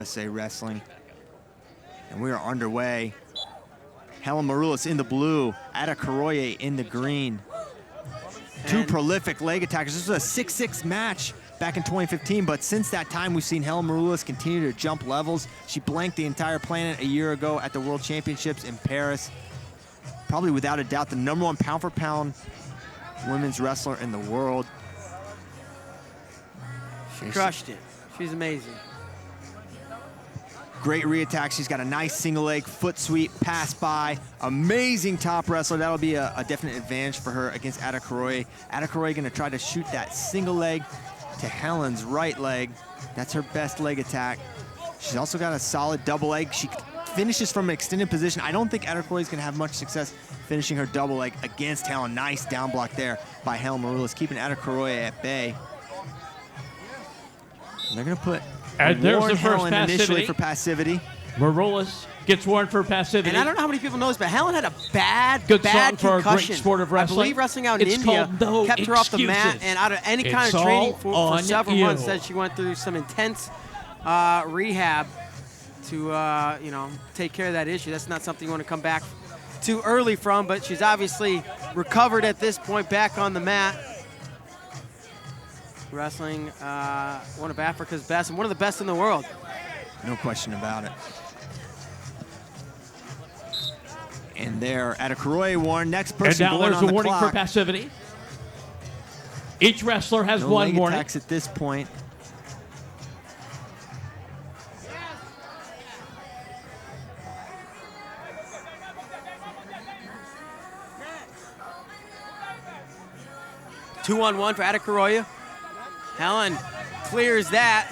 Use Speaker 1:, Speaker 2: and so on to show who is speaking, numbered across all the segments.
Speaker 1: USA Wrestling. And we are underway. Helen Maroulis in the blue, Adekuoroye in the green. Two prolific leg attackers. This was a 6-6 match back in 2015, but since that time, we've seen Helen Maroulis continue to jump levels. She blanked the entire planet a year ago at the World Championships in Paris. Probably without a doubt the #1 pound-for-pound women's wrestler in the world.
Speaker 2: She crushed it. She's amazing.
Speaker 1: Great re-attack. She's got a nice single leg foot sweep, pass by. Amazing top wrestler. That'll be a definite advantage for her against Adekuoroye. Adekuoroye going to try to shoot that single leg to Helen's right leg. That's her best leg attack. She's also got a solid double leg. She finishes from an extended position. I don't think Adekuoroye is going to have much success finishing her double leg against Helen. Nice down block there by Helen Maroulis, keeping Adekuoroye at bay. And they're going to put
Speaker 3: and there's the first
Speaker 1: Helen
Speaker 3: passivity.
Speaker 1: Initially for passivity.
Speaker 3: Maroulis gets warned for passivity.
Speaker 2: And I don't know how many people know this, but Helen had a bad
Speaker 3: song for a
Speaker 2: concussion.
Speaker 3: great sport of wrestling.
Speaker 2: I believe wrestling out in
Speaker 3: It's
Speaker 2: India
Speaker 3: called No
Speaker 2: kept her off the mat,
Speaker 3: Excuses.
Speaker 2: and out of any kind
Speaker 3: It's
Speaker 2: of training
Speaker 3: all
Speaker 2: for several
Speaker 3: on
Speaker 2: months,
Speaker 3: you.
Speaker 2: said she went through some intense rehab to take care of that issue. That's not something you want to come back too early from, but she's obviously recovered at this point, back on the mat. Wrestling one of Africa's best and one of the best in the world.
Speaker 1: No question about it. And there, Adekuoroye warned. Next person
Speaker 3: and now
Speaker 1: going
Speaker 3: there's
Speaker 1: on
Speaker 3: a
Speaker 1: the
Speaker 3: warning
Speaker 1: clock.
Speaker 3: for passivity. Each wrestler has
Speaker 1: No
Speaker 3: one
Speaker 1: leg
Speaker 3: warning.
Speaker 1: attacks at this point.
Speaker 2: Two-on-one for Adekuoroye. Helen clears that.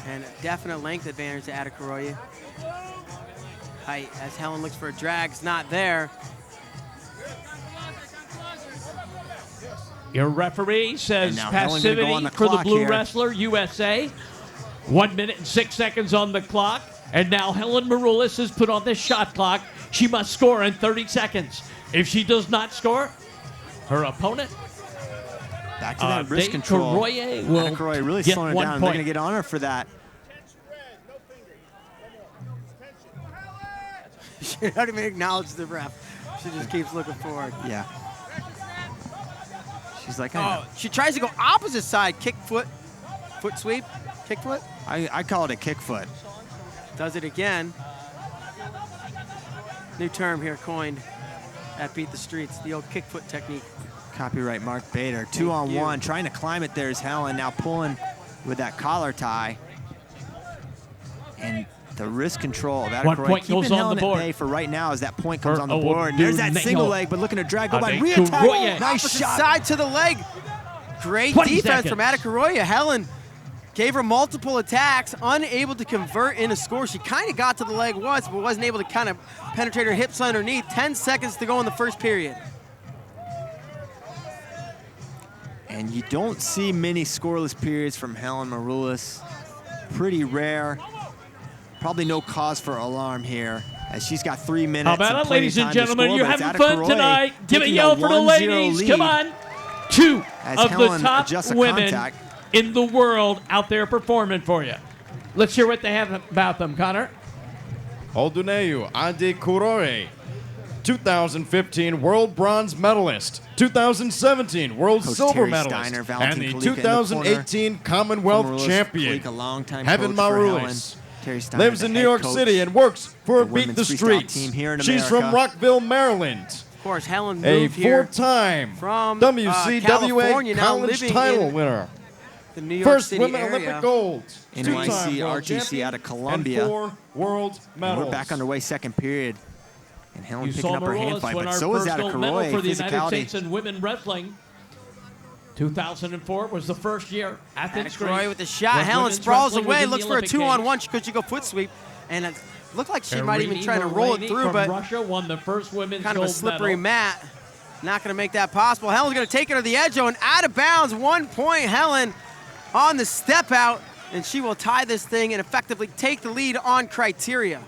Speaker 2: And a definite length advantage to Adekuoroye. Height, as Helen looks for a drag, it's not there.
Speaker 3: Your referee says
Speaker 1: And now Helen gonna go
Speaker 3: passivity
Speaker 1: on the
Speaker 3: for the
Speaker 1: clock
Speaker 3: blue
Speaker 1: here.
Speaker 3: wrestler, USA. 1 minute and 6 seconds on the clock. And now Helen Maroulis is put on this shot clock. She must score in 30 seconds. If she does not score, her opponent,
Speaker 1: Back to that wrist control.
Speaker 3: Adekuoroye will
Speaker 1: Adekuoroye really
Speaker 3: get
Speaker 1: slowing it
Speaker 3: 1
Speaker 1: down. They're
Speaker 3: point.
Speaker 1: going to get on her for that.
Speaker 2: She doesn't even acknowledge the ref. She just keeps looking forward.
Speaker 1: Yeah. She's like,
Speaker 2: Oh, she tries to go opposite side. Kick foot sweep, kick foot.
Speaker 1: I call it a kick foot.
Speaker 2: Does it again. New term here coined at Beat the Streets, the old kick foot technique.
Speaker 1: Copyright Mark Bader. 2-on-1, trying to climb it. There's Helen now pulling with that collar tie. And the wrist control of
Speaker 3: One
Speaker 1: Adekuoroye
Speaker 3: point
Speaker 1: keeping
Speaker 3: goes on
Speaker 1: Helen
Speaker 3: the board.
Speaker 1: at bay for right now as that point comes
Speaker 3: For
Speaker 1: on the board. And there's that
Speaker 3: Odunayo
Speaker 1: single leg, but looking to drag, go by,
Speaker 3: Adekuoroye.
Speaker 1: re-attack. Nice
Speaker 2: Opposite
Speaker 1: shot.
Speaker 2: side to the leg. Great
Speaker 3: 20
Speaker 2: defense from
Speaker 3: seconds.
Speaker 2: Adekuoroye. Helen gave her multiple attacks, unable to convert in a score. She kind of got to the leg once, but wasn't able to kind of penetrate her hips underneath. 10 seconds to go in the first period.
Speaker 1: And you don't see many scoreless periods from Helen Maroulis. Pretty rare. Probably no cause for alarm here, as she's got 3 minutes.
Speaker 3: How about it,
Speaker 1: plenty
Speaker 3: ladies
Speaker 1: of
Speaker 3: and
Speaker 1: time to
Speaker 3: gentlemen?
Speaker 1: score,
Speaker 3: You're
Speaker 1: but it's
Speaker 3: having fun
Speaker 1: Adekuoroye
Speaker 3: tonight. Give a
Speaker 1: taking
Speaker 3: yell for the
Speaker 1: 1-0
Speaker 3: ladies.
Speaker 1: lead
Speaker 3: Come on. Two
Speaker 1: as
Speaker 3: of
Speaker 1: Helen
Speaker 3: the top
Speaker 1: adjusts a
Speaker 3: women
Speaker 1: contact.
Speaker 3: in the world out there performing for you. Let's hear what they have about them, Connor.
Speaker 4: Odunayo Adekuoroye, 2015 World Bronze Medalist, 2017 World
Speaker 1: Coach
Speaker 4: Silver
Speaker 1: Terry
Speaker 4: Medalist,
Speaker 1: Steiner,
Speaker 4: and
Speaker 1: Valentin
Speaker 4: the
Speaker 1: Kalika in the
Speaker 4: 2018 Commonwealth
Speaker 1: Maroulis,
Speaker 4: Champion.
Speaker 1: Kalika, a longtime
Speaker 4: Helen
Speaker 1: coach for Helen.
Speaker 4: Maroulis
Speaker 1: Terry Steiner,
Speaker 4: lives
Speaker 1: the
Speaker 4: in New
Speaker 1: head
Speaker 4: York
Speaker 1: coach
Speaker 4: City and works for
Speaker 1: the
Speaker 4: Beat the
Speaker 1: women's freestyle
Speaker 4: Streets.
Speaker 1: team here in
Speaker 4: She's
Speaker 1: America.
Speaker 4: from Rockville, Maryland.
Speaker 2: Of course, Helen
Speaker 4: A
Speaker 2: moved here
Speaker 4: four-time
Speaker 2: from
Speaker 4: WCWA
Speaker 2: California, now
Speaker 4: College
Speaker 2: living
Speaker 4: title
Speaker 2: in
Speaker 4: winner.
Speaker 2: the New York
Speaker 4: First
Speaker 2: City
Speaker 4: women
Speaker 2: area.
Speaker 4: Olympic gold.
Speaker 1: NYC
Speaker 4: two-time world
Speaker 1: RTC
Speaker 4: champion,
Speaker 1: out of Columbia.
Speaker 4: And 4 world
Speaker 1: And
Speaker 4: medals.
Speaker 1: we're back underway, second period. And Helen
Speaker 3: You
Speaker 1: picking
Speaker 3: saw
Speaker 1: up her hand
Speaker 3: Maroulis
Speaker 1: fight,
Speaker 3: win
Speaker 1: but
Speaker 3: our
Speaker 1: so is
Speaker 3: first gold medal
Speaker 1: Adekuoroye.
Speaker 3: for the United
Speaker 1: Physicality.
Speaker 3: States in women wrestling. 2004 was the first year. Athens
Speaker 2: Adekuoroye
Speaker 3: Greece.
Speaker 2: with the shot.
Speaker 3: when
Speaker 2: Helen
Speaker 3: women's
Speaker 2: sprawls
Speaker 3: wrestling was
Speaker 2: away,
Speaker 3: in the
Speaker 2: looks for a
Speaker 3: Olympic
Speaker 2: two-on-one.
Speaker 3: Games.
Speaker 2: Could she go foot sweep? And it looked like she might even
Speaker 3: Irina
Speaker 2: try to roll it
Speaker 3: Moreni
Speaker 2: through,
Speaker 3: from
Speaker 2: but
Speaker 3: Russia won the first women's
Speaker 2: kind of a
Speaker 3: gold
Speaker 2: slippery
Speaker 3: medal.
Speaker 2: mat. Not going to make that possible. Helen's going to take it to the edge, though, and out of bounds. 1 point. Helen on the step out, and she will tie this thing and effectively take the lead on criteria.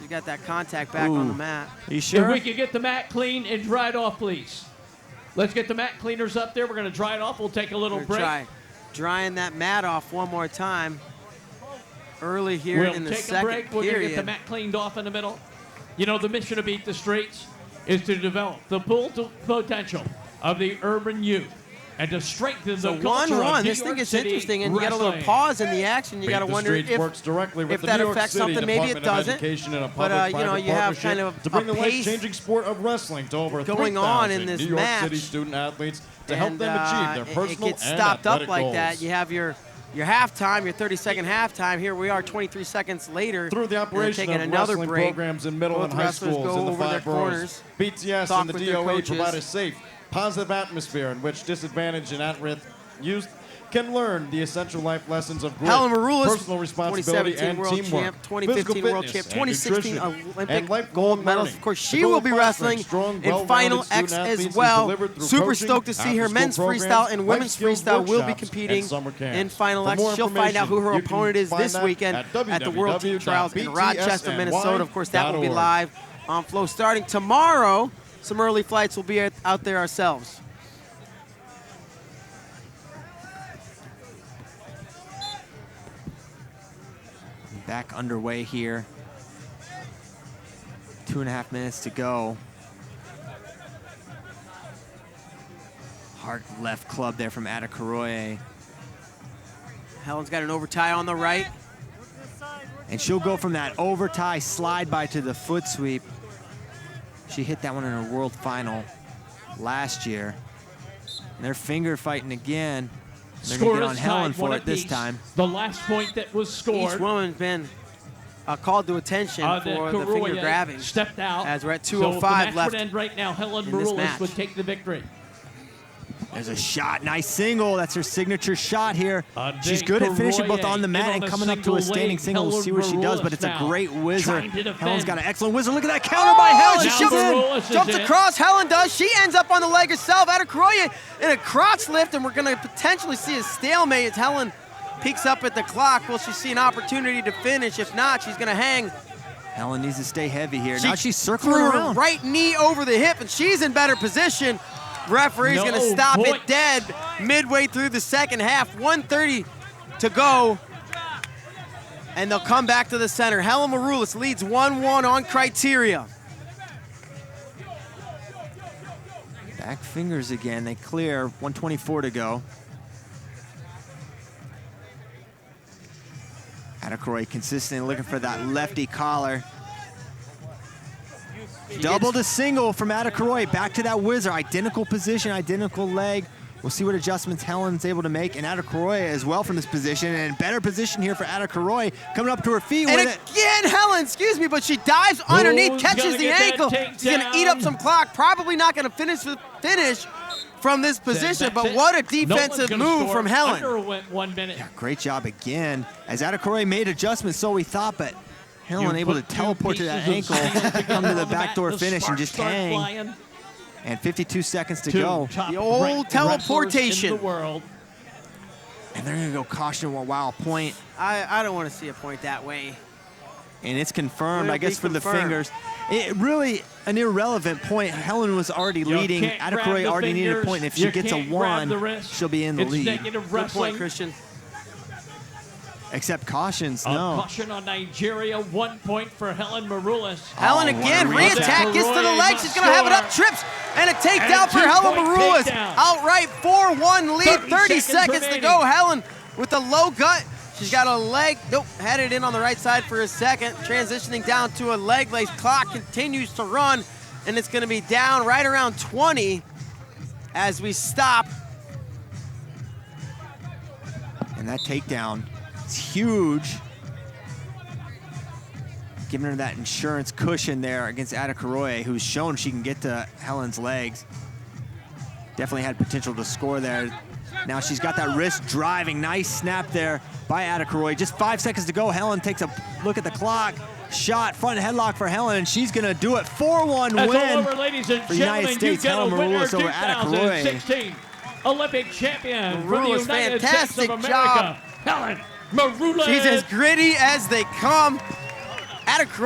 Speaker 2: She got that contact back on the mat.
Speaker 1: Are you
Speaker 3: If
Speaker 1: sure?
Speaker 3: we could get the mat clean and dried off, please. Let's get the mat cleaners up there. We're going to dry it off. We'll take a little
Speaker 2: We're
Speaker 3: break.
Speaker 2: drying that mat off one more time. early here
Speaker 3: We'll
Speaker 2: in the
Speaker 3: take a
Speaker 2: second
Speaker 3: break. We're going to get the
Speaker 2: period.
Speaker 3: mat cleaned off in the middle. You know, the mission of Beat the Streets is to develop the full potential of the urban youth and to strengthen
Speaker 2: So
Speaker 3: the culture
Speaker 2: 1-1.
Speaker 3: of New
Speaker 2: This thing
Speaker 3: York
Speaker 2: is
Speaker 3: City
Speaker 2: interesting, and you got a little
Speaker 3: wrestling.
Speaker 2: pause in the action. You
Speaker 4: Beat
Speaker 2: got to
Speaker 4: the
Speaker 2: wonder
Speaker 4: Streets
Speaker 2: if
Speaker 4: works directly with
Speaker 2: if
Speaker 4: the
Speaker 2: that
Speaker 4: New York
Speaker 2: affects
Speaker 4: City
Speaker 2: something. Maybe it
Speaker 4: Department of
Speaker 2: doesn't.
Speaker 4: Education and a
Speaker 2: But, you know,
Speaker 4: public-private
Speaker 2: you have
Speaker 4: partnership
Speaker 2: kind of
Speaker 4: to bring
Speaker 2: a
Speaker 4: the
Speaker 2: pace
Speaker 4: life-changing sport of wrestling to over
Speaker 2: going on in
Speaker 4: 3,000
Speaker 2: this
Speaker 4: New York
Speaker 2: match.
Speaker 4: City student athletes to help
Speaker 2: And,
Speaker 4: them achieve their personal
Speaker 2: it gets
Speaker 4: and
Speaker 2: stopped up
Speaker 4: athletic
Speaker 2: like
Speaker 4: goals.
Speaker 2: that. You have your halftime, your 30-second halftime. Here we are 23 seconds later.
Speaker 4: Through the
Speaker 2: and they're
Speaker 4: operation
Speaker 2: taking
Speaker 4: of
Speaker 2: another
Speaker 4: wrestling
Speaker 2: break.
Speaker 4: programs in middle
Speaker 2: Both
Speaker 4: and high
Speaker 2: wrestlers
Speaker 4: schools
Speaker 2: go
Speaker 4: in the
Speaker 2: over their
Speaker 4: 5 boroughs,
Speaker 2: corners,
Speaker 4: BTS
Speaker 2: talk
Speaker 4: and the
Speaker 2: with their
Speaker 4: DOE
Speaker 2: coaches.
Speaker 4: provide a safe, positive atmosphere in which disadvantaged and at-risk youth can learn the essential life lessons of grit,
Speaker 2: Helen Maroulis,
Speaker 4: personal responsibility,
Speaker 2: 2017
Speaker 4: and
Speaker 2: world
Speaker 4: teamwork,
Speaker 2: champ, 2015 world
Speaker 4: physical
Speaker 2: champ,
Speaker 4: fitness,
Speaker 2: 2016
Speaker 4: and nutrition,
Speaker 2: Olympic
Speaker 4: and lifelong
Speaker 2: gold medalist.
Speaker 4: learning.
Speaker 2: Of course,
Speaker 4: The
Speaker 2: she
Speaker 4: goal
Speaker 2: will
Speaker 4: of
Speaker 2: be
Speaker 4: fostering
Speaker 2: wrestling
Speaker 4: strong,
Speaker 2: in
Speaker 4: well-rounded
Speaker 2: Final
Speaker 4: student
Speaker 2: X
Speaker 4: athletes
Speaker 2: as
Speaker 4: is
Speaker 2: well.
Speaker 4: delivered through
Speaker 2: Super
Speaker 4: coaching,
Speaker 2: stoked to see her
Speaker 4: after-school
Speaker 2: men's
Speaker 4: programs,
Speaker 2: freestyle and
Speaker 4: life
Speaker 2: women's
Speaker 4: skills
Speaker 2: freestyle will be
Speaker 4: workshops,
Speaker 2: competing
Speaker 4: and summer camps.
Speaker 2: in Final
Speaker 4: For
Speaker 2: X.
Speaker 4: more
Speaker 2: She'll find out who her
Speaker 4: information, you can
Speaker 2: opponent is
Speaker 4: find
Speaker 2: this
Speaker 4: that
Speaker 2: weekend at the World Team Trials in Rochester, Minnesota. Of course, that will be
Speaker 4: www.btsny.org.
Speaker 2: live on Flow starting tomorrow. Some early flights will be out there ourselves.
Speaker 1: Back underway here. 2.5 minutes to go. Hard left club there from Adekuoroye.
Speaker 2: Helen's got an overtie on the right.
Speaker 1: And she'll go from that overtie slide by to the foot sweep. She hit that one in her world final last year. And they're finger fighting again. They're going to get on Helen for it this time.
Speaker 3: The last point that was scored.
Speaker 2: Each woman's been called to attention for the finger grabbing.
Speaker 3: Stepped out.
Speaker 2: As we're at
Speaker 3: So if the
Speaker 2: 2:05
Speaker 3: match
Speaker 2: left
Speaker 3: would end right now, Helen
Speaker 2: in this
Speaker 3: Maroulis
Speaker 2: match.
Speaker 3: would take the victory.
Speaker 1: There's a shot, nice single. That's her signature shot here.
Speaker 3: Adekuoroye
Speaker 1: She's good at finishing both on the mat and
Speaker 3: in on a
Speaker 1: coming up to a
Speaker 3: single
Speaker 1: standing
Speaker 3: leg.
Speaker 1: single. We'll
Speaker 3: Helen
Speaker 1: see what she does, but it's a
Speaker 3: Maroulis
Speaker 1: great
Speaker 3: now
Speaker 1: whizzer.
Speaker 3: trying to defend.
Speaker 1: Helen's got an excellent whizzer. Look at that counter by Helen. She
Speaker 2: Now
Speaker 1: jumps in.
Speaker 3: Maroulis is
Speaker 2: Jumps
Speaker 3: in.
Speaker 2: across, Helen does. She ends up on the leg herself. Adekuoroye in a crotch lift, and we're going to potentially see a stalemate as Helen peeks up at the clock. Will she see an opportunity to finish? If not, she's going to hang.
Speaker 1: Helen needs to stay heavy here.
Speaker 2: She
Speaker 1: Now she's circling
Speaker 2: threw her
Speaker 1: around.
Speaker 2: right knee over the hip, and she's in better position. Referee's going to
Speaker 3: No
Speaker 2: stop
Speaker 3: point.
Speaker 2: it dead midway through the second half. 1:30 to go. And they'll come back to the center. Helen Maroulis leads 1-1 on criteria.
Speaker 1: Back fingers again. They clear. 1:24 to go. Adekuoroye consistently looking for that lefty collar. Double to single from Adekuoroye. Back to that whizzer. Identical position, identical leg. We'll see what adjustments Helen's able to make. And Adekuoroye as well from this position. And better position here for Adekuoroye. Coming up to her feet
Speaker 2: And
Speaker 1: with it.
Speaker 2: again, Helen, excuse me, but she dives underneath,
Speaker 3: Who's
Speaker 2: catches
Speaker 3: gonna
Speaker 2: the
Speaker 3: get that
Speaker 2: ankle. She's going to eat up
Speaker 3: takedown?
Speaker 2: some clock. Probably not going to finish from this position,
Speaker 3: That's
Speaker 2: but
Speaker 3: it.
Speaker 2: what a
Speaker 3: No one's
Speaker 2: defensive
Speaker 3: gonna
Speaker 2: move
Speaker 3: score
Speaker 2: from Helen.
Speaker 3: Under 1 minute.
Speaker 1: Great job again. As Adekuoroye made adjustments, so we thought, but Helen
Speaker 3: You
Speaker 1: able to
Speaker 3: put two
Speaker 1: teleport to that
Speaker 3: pieces
Speaker 1: ankle,
Speaker 3: of steel
Speaker 1: come to
Speaker 3: together
Speaker 1: the
Speaker 3: on mat,
Speaker 1: backdoor
Speaker 3: the
Speaker 1: finish and
Speaker 3: sparks
Speaker 1: just
Speaker 3: start
Speaker 1: hang.
Speaker 3: flying.
Speaker 1: And 52 seconds to
Speaker 3: Two
Speaker 1: go.
Speaker 3: top
Speaker 2: The old
Speaker 3: ranked
Speaker 2: teleportation.
Speaker 3: wrestlers in the world.
Speaker 1: And they're going to go caution wow point.
Speaker 2: I don't want to see a point that way.
Speaker 1: And it's confirmed,
Speaker 2: Will
Speaker 1: I
Speaker 2: it
Speaker 1: guess,
Speaker 2: be
Speaker 1: for the
Speaker 2: confirmed?
Speaker 1: fingers. It really an irrelevant point. Helen was already
Speaker 3: You
Speaker 1: leading.
Speaker 3: can't grab
Speaker 1: Adekuoroye
Speaker 3: the
Speaker 1: already needed a
Speaker 3: fingers.
Speaker 1: point. And if
Speaker 3: You
Speaker 1: she gets a
Speaker 3: can't grab
Speaker 1: 1,
Speaker 3: the wrist.
Speaker 1: she'll be in the
Speaker 3: It's
Speaker 1: lead.
Speaker 3: negative
Speaker 2: Good
Speaker 3: wrestling.
Speaker 2: point, Christian.
Speaker 1: Except cautions,
Speaker 3: A
Speaker 1: no.
Speaker 3: caution on Nigeria. 1 point for Helen Maroulis.
Speaker 2: Helen
Speaker 1: what
Speaker 2: again,
Speaker 1: a
Speaker 2: reattack, gets to the
Speaker 3: Adekuoroye
Speaker 2: leg. She's going to have it up,
Speaker 3: score.
Speaker 2: trips, and a takedown
Speaker 3: And
Speaker 2: for Helen
Speaker 3: 2-point
Speaker 2: Maroulis.
Speaker 3: takedown.
Speaker 2: Outright 4-1 lead, 30 seconds to
Speaker 3: remaining.
Speaker 2: go. Helen with the low gut. She's got a leg, nope, headed in on the right side for a second, transitioning down to a leg lace. Clock continues to run, and it's going to be down right around 20 as we stop.
Speaker 1: And that takedown is huge. Giving her that insurance cushion there against Adekuoroye, who's shown she can get to Helen's legs. Definitely had potential to score there. Now she's got that wrist driving. Nice snap there by Adekuoroye. Just 5 seconds to go. Helen takes a look at the clock. Shot, front headlock for Helen, and she's going to do it. 4-1
Speaker 3: That's
Speaker 1: win.
Speaker 3: all over, ladies and
Speaker 1: for the United
Speaker 3: gentlemen.
Speaker 1: States.
Speaker 3: You get
Speaker 1: Helen
Speaker 3: a winner,
Speaker 1: Maroulis over Adekuoroye.
Speaker 3: 2016 Olympic champion for the
Speaker 2: Maroulis,
Speaker 3: United States
Speaker 2: fantastic
Speaker 3: of America,
Speaker 2: job.
Speaker 3: Helen Maroulis.
Speaker 2: She's as gritty as they come. Adekuoroye